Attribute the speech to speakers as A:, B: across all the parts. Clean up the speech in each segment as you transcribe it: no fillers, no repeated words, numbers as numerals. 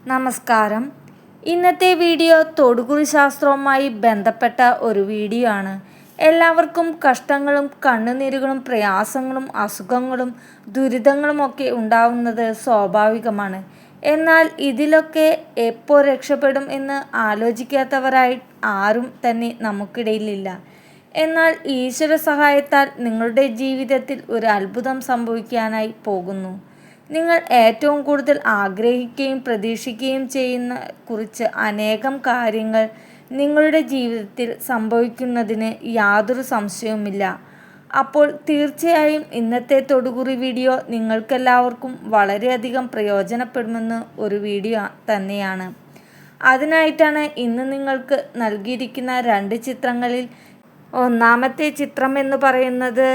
A: നമസ്കാരം. ഇന്നത്തെ വീഡിയോ തൊടുകുറി ശാസ്ത്രവുമായി ബന്ധപ്പെട്ട ഒരു വീഡിയോ ആണ്. എല്ലാവർക്കും കഷ്ടങ്ങളും കണ്ണുനീരുകളും പ്രയാസങ്ങളും അസുഖങ്ങളും ദുരിതങ്ങളും ഒക്കെ ഉണ്ടാവുന്നത് സ്വാഭാവികമാണ്. എന്നാൽ ഇതിലൊക്കെ എപ്പോൾ രക്ഷപ്പെടും എന്ന് ആലോചിക്കാത്തവരായി ആരും തന്നെ നമുക്കിടയിലില്ല. എന്നാൽ ഈശ്വര സഹായത്താൽ നിങ്ങളുടെ ജീവിതത്തിൽ ഒരു അത്ഭുതം സംഭവിക്കാനായി പോകുന്നു. നിങ്ങൾ ഏറ്റവും കൂടുതൽ ആഗ്രഹിക്കുകയും പ്രതീക്ഷിക്കുകയും ചെയ്യുന്ന കുറിച്ച് അനേകം കാര്യങ്ങൾ നിങ്ങളുടെ ജീവിതത്തിൽ സംഭവിക്കുന്നതിന് യാതൊരു സംശയവുമില്ല. അപ്പോൾ തീർച്ചയായും ഇന്നത്തെ തൊടുകുറി വീഡിയോ നിങ്ങൾക്കെല്ലാവർക്കും വളരെയധികം പ്രയോജനപ്പെടുമെന്ന് ഒരു വീഡിയോ തന്നെയാണ്. അതിനായിട്ടാണ് ഇന്ന് നിങ്ങൾക്ക് നൽകിയിരിക്കുന്ന 2 ചിത്രങ്ങളിൽ ഒന്നാമത്തെ ചിത്രം എന്ന് പറയുന്നത്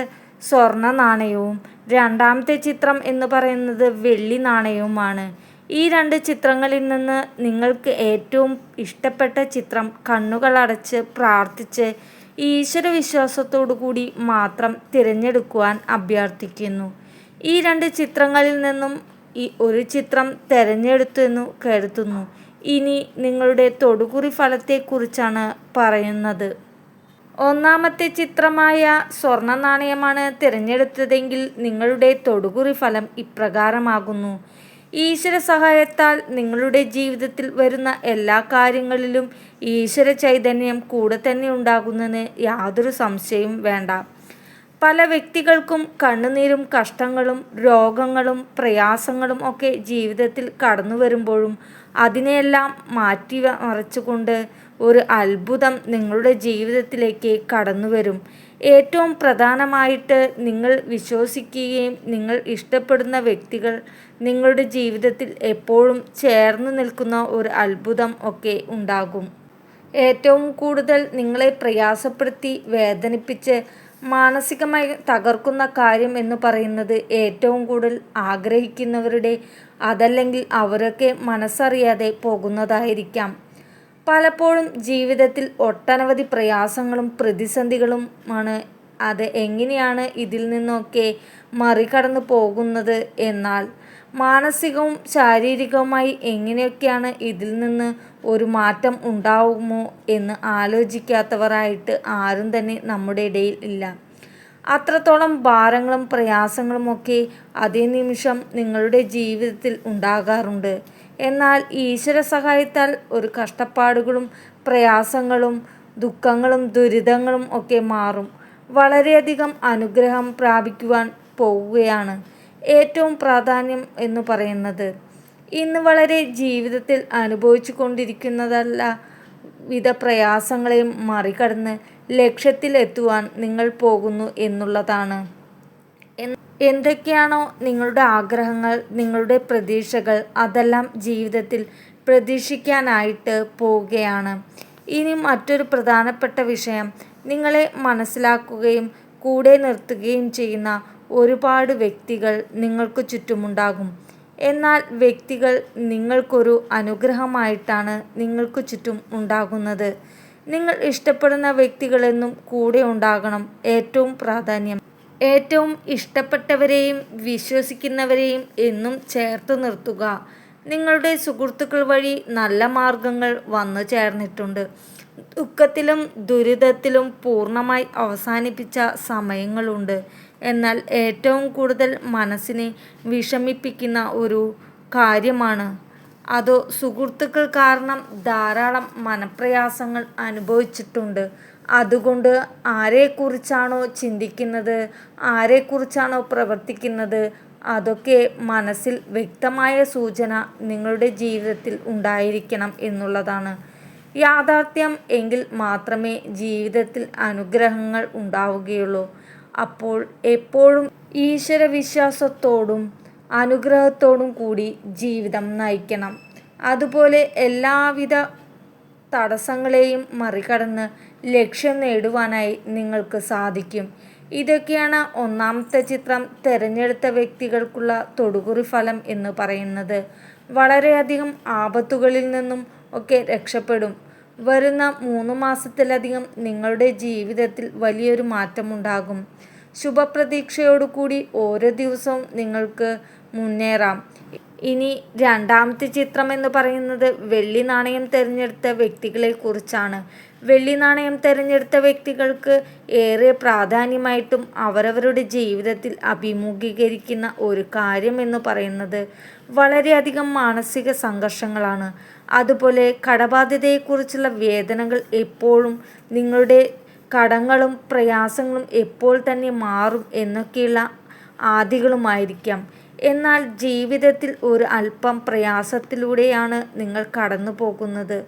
A: സ്വർണ്ണ നാണയവും രണ്ടാമത്തെ ചിത്രം എന്ന് പറയുന്നത് വെള്ളി നാണയവുമാണ്. ഈ 2 ചിത്രങ്ങളിൽ നിന്ന് നിങ്ങൾക്ക് ഏറ്റവും ഇഷ്ടപ്പെട്ട ചിത്രം കണ്ണുകളടച്ച് പ്രാർത്ഥിച്ച് ഈശ്വര വിശ്വാസത്തോടു കൂടി മാത്രം തിരഞ്ഞെടുക്കുവാൻ അഭ്യർത്ഥിക്കുന്നു. ഈ 2 ചിത്രങ്ങളിൽ നിന്നും ഈ ഒരു ചിത്രം തിരഞ്ഞെടുത്തെന്നു കരുതുന്നു. ഇനി നിങ്ങളുടെ തൊടുകുറി ഫലത്തെക്കുറിച്ചാണ് പറയുന്നത്. ഒന്നാമത്തെ ചിത്രമായ സ്വർണ്ണ നാണയമാണ് തിരഞ്ഞെടുത്തതെങ്കിൽ നിങ്ങളുടെ തൊടുകുറി ഫലം ഇപ്രകാരമാകുന്നു. ഈശ്വര സഹായത്താൽ നിങ്ങളുടെ ജീവിതത്തിൽ വരുന്ന എല്ലാ കാര്യങ്ങളിലും ഈശ്വര ചൈതന്യം കൂടെ തന്നെ ഉണ്ടാകുന്നതിന് യാതൊരു സംശയവും വേണ്ട. പല വ്യക്തികൾക്കും കണ്ണുനീരും കഷ്ടങ്ങളും രോഗങ്ങളും പ്രയാസങ്ങളും ഒക്കെ ജീവിതത്തിൽ കടന്നു വരുമ്പോഴും അതിനെയെല്ലാം മാറ്റിമറിച്ചുകൊണ്ട് ഒരു അത്ഭുതം നിങ്ങളുടെ ജീവിതത്തിലേക്ക് കടന്നു വരും. ഏറ്റവും പ്രധാനമായിട്ട് നിങ്ങൾ വിശ്വസിക്കുകയും നിങ്ങൾ ഇഷ്ടപ്പെടുന്ന വ്യക്തികൾ നിങ്ങളുടെ ജീവിതത്തിൽ എപ്പോഴും ചേർന്ന് നിൽക്കുന്ന ഒരു അത്ഭുതം ഒക്കെ ഉണ്ടാകും. ഏറ്റവും കൂടുതൽ നിങ്ങളെ പ്രയാസപ്പെടുത്തി വേദനിപ്പിച്ച് മാനസികമായി തകർക്കുന്ന കാര്യം എന്ന് പറയുന്നത് ഏറ്റവും കൂടുതൽ ആഗ്രഹിക്കുന്നവരുടെ അതല്ലെങ്കിൽ അവരൊക്കെ മനസ്സറിയാതെ പോകുന്നതായിരിക്കാം. പലപ്പോഴും ജീവിതത്തിൽ ഒട്ടനവധി പ്രയാസങ്ങളും പ്രതിസന്ധികളുമാണ്. അത് എങ്ങനെയാണ് ഇതിൽ നിന്നൊക്കെ മറികടന്നു പോകുന്നത് എന്നാൽ മാനസികവും ശാരീരികവുമായി എങ്ങനെയൊക്കെയാണ് ഇതിൽ നിന്ന് ഒരു മാറ്റം ഉണ്ടാവുമോ എന്ന് ആലോചിക്കാത്തവരായിട്ട് ആരും തന്നെ നമ്മുടെ ഇടയിൽ ഇല്ല. അത്രത്തോളം ഭാരങ്ങളും പ്രയാസങ്ങളുമൊക്കെ അതേ നിമിഷം നിങ്ങളുടെ ജീവിതത്തിൽ ഉണ്ടാകാറുണ്ട്. എന്നാൽ ഈശ്വര സഹായത്താൽ ഒരു കഷ്ടപ്പാടുകളും പ്രയാസങ്ങളും ദുഃഖങ്ങളും ദുരിതങ്ങളും ഒക്കെ മാറും. വളരെയധികം അനുഗ്രഹം പ്രാപിക്കുവാൻ പോവുകയാണ്. ഏറ്റവും പ്രാധാന്യം എന്ന് പറയുന്നത് ഇന്ന് വളരെ ജീവിതത്തിൽ അനുഭവിച്ചു കൊണ്ടിരിക്കുന്നതല്ല വിധ പ്രയാസങ്ങളെയും മറികടന്ന് ലക്ഷ്യത്തിലെത്തുവാൻ നിങ്ങൾ പോകുന്നു എന്നുള്ളതാണ്. എന്തൊക്കെയാണോ നിങ്ങളുടെ ആഗ്രഹങ്ങൾ നിങ്ങളുടെ പ്രതീക്ഷകൾ അതെല്ലാം ജീവിതത്തിൽ പ്രതീക്ഷിക്കാനായിട്ട് പോവുകയാണ്. ഇനി മറ്റൊരു പ്രധാനപ്പെട്ട വിഷയം നിങ്ങളെ മനസ്സിലാക്കുകയും കൂടെ നിർത്തുകയും ചെയ്യുന്ന ഒരുപാട് വ്യക്തികൾ നിങ്ങൾക്ക് ചുറ്റുമുണ്ടാകും. എന്നാൽ വ്യക്തികൾ നിങ്ങൾക്കൊരു അനുഗ്രഹമായിട്ടാണ് നിങ്ങൾക്ക് ചുറ്റും ഉണ്ടാകുന്നത്. നിങ്ങൾ ഇഷ്ടപ്പെടുന്ന വ്യക്തികളെന്നും കൂടെ ഉണ്ടാകണം. ഏറ്റവും പ്രാധാന്യം ഏറ്റവും ഇഷ്ടപ്പെട്ടവരെയും വിശ്വസിക്കുന്നവരെയും എന്നും ചേർത്ത് നിർത്തുക. നിങ്ങളുടെ സുഹൃത്തുക്കൾ വഴി നല്ല മാർഗങ്ങൾ വന്നു ചേർന്നിട്ടുണ്ട്. ദുഃഖത്തിലും ദുരിതത്തിലും പൂർണ്ണമായി അവസാനിപ്പിച്ച സമയങ്ങളുണ്ട്. എന്നാൽ ഏറ്റവും കൂടുതൽ മനസ്സിനെ വിഷമിപ്പിക്കുന്ന ഒരു കാര്യമാണ് അതോ സുഹൃത്തുക്കൾ കാരണം ധാരാളം മനപ്രയാസങ്ങൾ അനുഭവിച്ചിട്ടുണ്ട്. അതുകൊണ്ട് ആരെക്കുറിച്ചാണോ ചിന്തിക്കുന്നത് ആരെക്കുറിച്ചാണോ പ്രവർത്തിക്കുന്നത് അതൊക്കെ മനസ്സിൽ വ്യക്തമായ സൂചന നിങ്ങളുടെ ജീവിതത്തിൽ ഉണ്ടായിരിക്കണം എന്നുള്ളതാണ് യാഥാർത്ഥ്യം. എങ്കിൽ മാത്രമേ ജീവിതത്തിൽ അനുഗ്രഹങ്ങൾ ഉണ്ടാവുകയുള്ളൂ. അപ്പോൾ എപ്പോഴും ഈശ്വര വിശ്വാസത്തോടും അനുഗ്രഹത്തോടും കൂടി ജീവിതം നയിക്കണം. അതുപോലെ എല്ലാവിധ തടസ്സങ്ങളെയും മറികടന്ന് ലക്ഷ്യം നേടുവാനായി നിങ്ങൾക്ക് സാധിക്കും. ഇതൊക്കെയാണ് ഒന്നാമത്തെ ചിത്രം തിരഞ്ഞെടുത്ത വ്യക്തികൾക്കുള്ള തൊടുകുറി ഫലം എന്ന് പറയുന്നത്. വളരെയധികം ആപത്തുകളിൽ നിന്നും ഒക്കെ രക്ഷപ്പെടും. വരുന്ന 3 മാസത്തിലധികം നിങ്ങളുടെ ജീവിതത്തിൽ വലിയൊരു മാറ്റമുണ്ടാകും. ശുഭപ്രതീക്ഷയോടുകൂടി ഓരോ ദിവസവും നിങ്ങൾക്ക് മുന്നേറാം. ഇനി രണ്ടാമത്തെ ചിത്രം എന്ന് പറയുന്നത് വെള്ളി നാണയം തിരഞ്ഞെടുത്ത വ്യക്തികളെ കുറിച്ചാണ്. വെള്ളി നാണയം തിരഞ്ഞെടുത്ത വ്യക്തികൾക്ക് ഏറെ പ്രാധാന്യമായിട്ടും അവരവരുടെ ജീവിതത്തിൽ അഭിമുഖീകരിക്കുന്ന ഒരു കാര്യം എന്ന് പറയുന്നത് വളരെയധികം മാനസിക സംഘർഷങ്ങളാണ്. അതുപോലെ കടബാധ്യതയെക്കുറിച്ചുള്ള വേദനകൾ എപ്പോഴും, നിങ്ങളുടെ കടങ്ങളും പ്രയാസങ്ങളും എപ്പോൾ തന്നെ മാറും എന്നൊക്കെയുള്ള ആദികളുമായിരിക്കാം. എന്നാൽ ജീവിതത്തിൽ ഒരു അല്പം പ്രയാസത്തിലൂടെയാണ് നിങ്ങൾ കടന്നു പോകുന്നത്.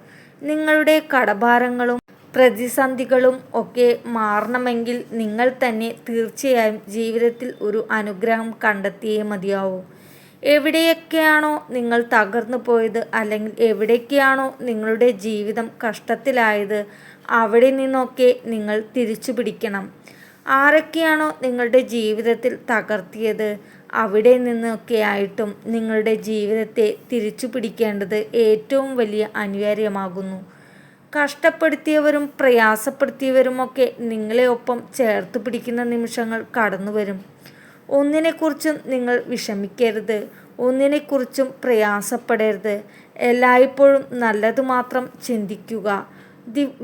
A: നിങ്ങളുടെ കടഭാരങ്ങളും പ്രതിസന്ധികളും ഒക്കെ മാറണമെങ്കിൽ നിങ്ങൾ തന്നെ തീർച്ചയായും ജീവിതത്തിൽ ഒരു അനുഗ്രഹം കണ്ടെത്തിയേ മതിയാവൂ. എവിടെയൊക്കെയാണോ നിങ്ങൾ തകർന്നു പോയത്, അല്ലെങ്കിൽ എവിടേക്കാണോ നിങ്ങളുടെ ജീവിതം കഷ്ടത്തിലായത്, അവിടെ നിന്നൊക്കെ നിങ്ങൾ തിരിച്ചു പിടിക്കണം. ആരൊക്കെയാണോ നിങ്ങളുടെ ജീവിതത്തിൽ തകർത്തിയത്, അവിടെ നിന്നൊക്കെയായിട്ടും നിങ്ങളുടെ ജീവിതത്തെ തിരിച്ചു പിടിക്കേണ്ടത് ഏറ്റവും വലിയ അനിവാര്യമാകുന്നു. കഷ്ടപ്പെടുത്തിയവരും പ്രയാസപ്പെടുത്തിയവരുമൊക്കെ നിങ്ങളെ ഒപ്പം ചേർത്ത് പിടിക്കുന്ന നിമിഷങ്ങൾ കടന്നു വരും. ഒന്നിനെക്കുറിച്ചും നിങ്ങൾ വിഷമിക്കരുത്, ഒന്നിനെക്കുറിച്ചും പ്രയാസപ്പെടരുത്. എല്ലായ്പ്പോഴും നല്ലത് മാത്രം ചിന്തിക്കുക.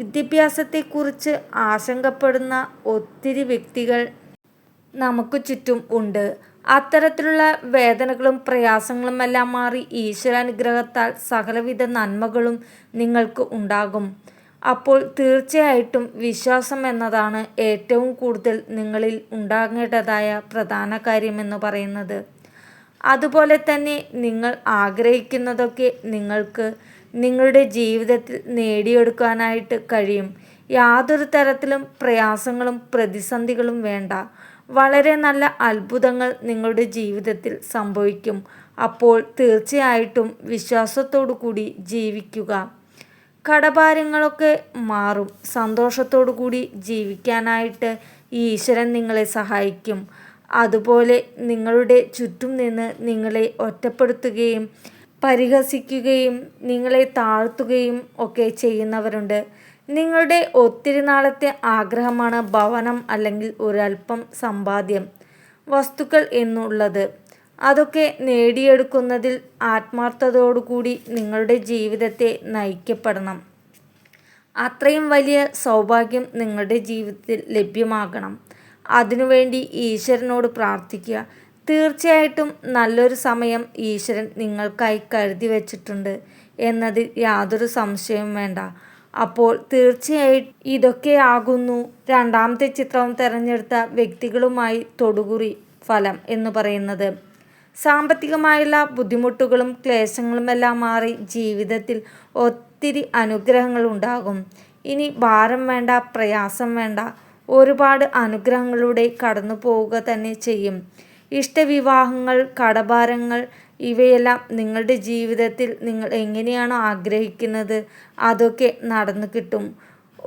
A: വിദ്യാഭ്യാസത്തെക്കുറിച്ച് ആശങ്കപ്പെടുന്ന ഒത്തിരി വ്യക്തികൾ നമുക്ക് ചുറ്റും ഉണ്ട്. അത്തരത്തിലുള്ള വേദനകളും പ്രയാസങ്ങളുമെല്ലാം മാറി ഈശ്വരാനുഗ്രഹത്താൽ സകലവിധ നന്മകളും നിങ്ങൾക്ക് ഉണ്ടാകും. അപ്പോൾ തീർച്ചയായിട്ടും വിശ്വാസം എന്നതാണ് ഏറ്റവും കൂടുതൽ നിങ്ങളിൽ ഉണ്ടാകേണ്ടതായ പ്രധാന കാര്യമെന്ന് പറയുന്നത്. അതുപോലെ തന്നെ നിങ്ങൾ ആഗ്രഹിക്കുന്നതൊക്കെ നിങ്ങൾക്ക് നിങ്ങളുടെ ജീവിതത്തിൽ നേടിയെടുക്കാനായിട്ട് കഴിയും. യാതൊരു തരത്തിലും പ്രയാസങ്ങളും പ്രതിസന്ധികളും വേണ്ട. വളരെ നല്ല അത്ഭുതങ്ങൾ നിങ്ങളുടെ ജീവിതത്തിൽ സംഭവിക്കും. അപ്പോൾ തീർച്ചയായിട്ടും വിശ്വാസത്തോടു കൂടി ജീവിക്കുക. കടഭാരങ്ങളൊക്കെ മാറും. സന്തോഷത്തോടു കൂടി ജീവിക്കാനായിട്ട് ഈശ്വരൻ നിങ്ങളെ സഹായിക്കും. അതുപോലെ നിങ്ങളുടെ ചുറ്റും നിന്ന് നിങ്ങളെ ഒറ്റപ്പെടുത്തുകയും പരിഹസിക്കുകയും നിങ്ങളെ താഴ്ത്തുകയും ഒക്കെ ചെയ്യുന്നവരുണ്ട്. നിങ്ങളുടെ ഒത്തിരി നാളത്തെ ആഗ്രഹമാണ് ഭവനം, അല്ലെങ്കിൽ ഒരല്പം സമ്പാദ്യം, വസ്തുക്കൾ എന്നുള്ളത്. അതൊക്കെ നേടിയെടുക്കുന്നതിൽ ആത്മാർത്ഥതയോടുകൂടി നിങ്ങളുടെ ജീവിതത്തെ നയിക്കപ്പെടണം. അത്രയും വലിയ സൗഭാഗ്യം നിങ്ങളുടെ ജീവിതത്തിൽ ലഭ്യമാകണം. അതിനുവേണ്ടി ഈശ്വരനോട് പ്രാർത്ഥിക്കുക. തീർച്ചയായിട്ടും നല്ലൊരു സമയം ഈശ്വരൻ നിങ്ങൾക്കായി കരുതി വച്ചിട്ടുണ്ട് എന്നതിൽ യാതൊരു സംശയവും വേണ്ട. അപ്പോൾ തീർച്ചയായിട്ടും ഇതൊക്കെയാകുന്നു രണ്ടാമത്തെ ചിത്രം തിരഞ്ഞെടുത്ത വ്യക്തികളുമായി തൊടുകുറി ഫലം എന്ന് പറയുന്നത്. സാമ്പത്തികമായുള്ള ബുദ്ധിമുട്ടുകളും ക്ലേശങ്ങളുമെല്ലാം മാറി ജീവിതത്തിൽ ഒത്തിരി അനുഗ്രഹങ്ങൾ ഉണ്ടാകും. ഇനി ഭാരം വേണ്ട, പ്രയാസം വേണ്ട, ഒരുപാട് അനുഗ്രഹങ്ങളിലൂടെ കടന്നു പോവുക തന്നെ ചെയ്യും. ഇഷ്ടവിവാഹങ്ങൾ, കടഭാരങ്ങൾ, ഇവയെല്ലാം നിങ്ങളുടെ ജീവിതത്തിൽ നിങ്ങൾ എങ്ങനെയാണോ ആഗ്രഹിക്കുന്നത് അതൊക്കെ നടന്നു കിട്ടും.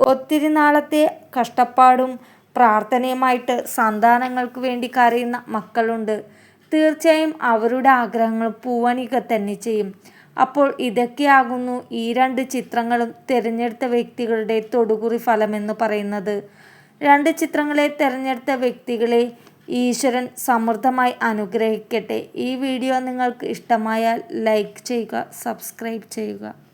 A: ഒത്തിരി നാളത്തെ കഷ്ടപ്പാടും പ്രാർത്ഥനയുമായിട്ട് സന്താനങ്ങൾക്ക് വേണ്ടി കരയുന്ന മക്കളുണ്ട്. തീർച്ചയായും അവരുടെ ആഗ്രഹങ്ങൾ പൂവണിക തന്നെ ചെയ്യും. അപ്പോൾ ഇതൊക്കെയാകുന്നു ഈ രണ്ട് ചിത്രങ്ങളും തിരഞ്ഞെടുത്ത വ്യക്തികളുടെ തൊടുകുറി ഫലമെന്ന് പറയുന്നത്. രണ്ട് ചിത്രങ്ങളെ തിരഞ്ഞെടുത്ത വ്യക്തികളെ ഈശ്വരൻ സമൃദ്ധമായി അനുഗ്രഹിക്കട്ടെ. ഈ വീഡിയോ നിങ്ങൾക്ക് ഇഷ്ടമായാൽ ലൈക്ക് ചെയ്യുക, സബ്സ്ക്രൈബ് ചെയ്യുക.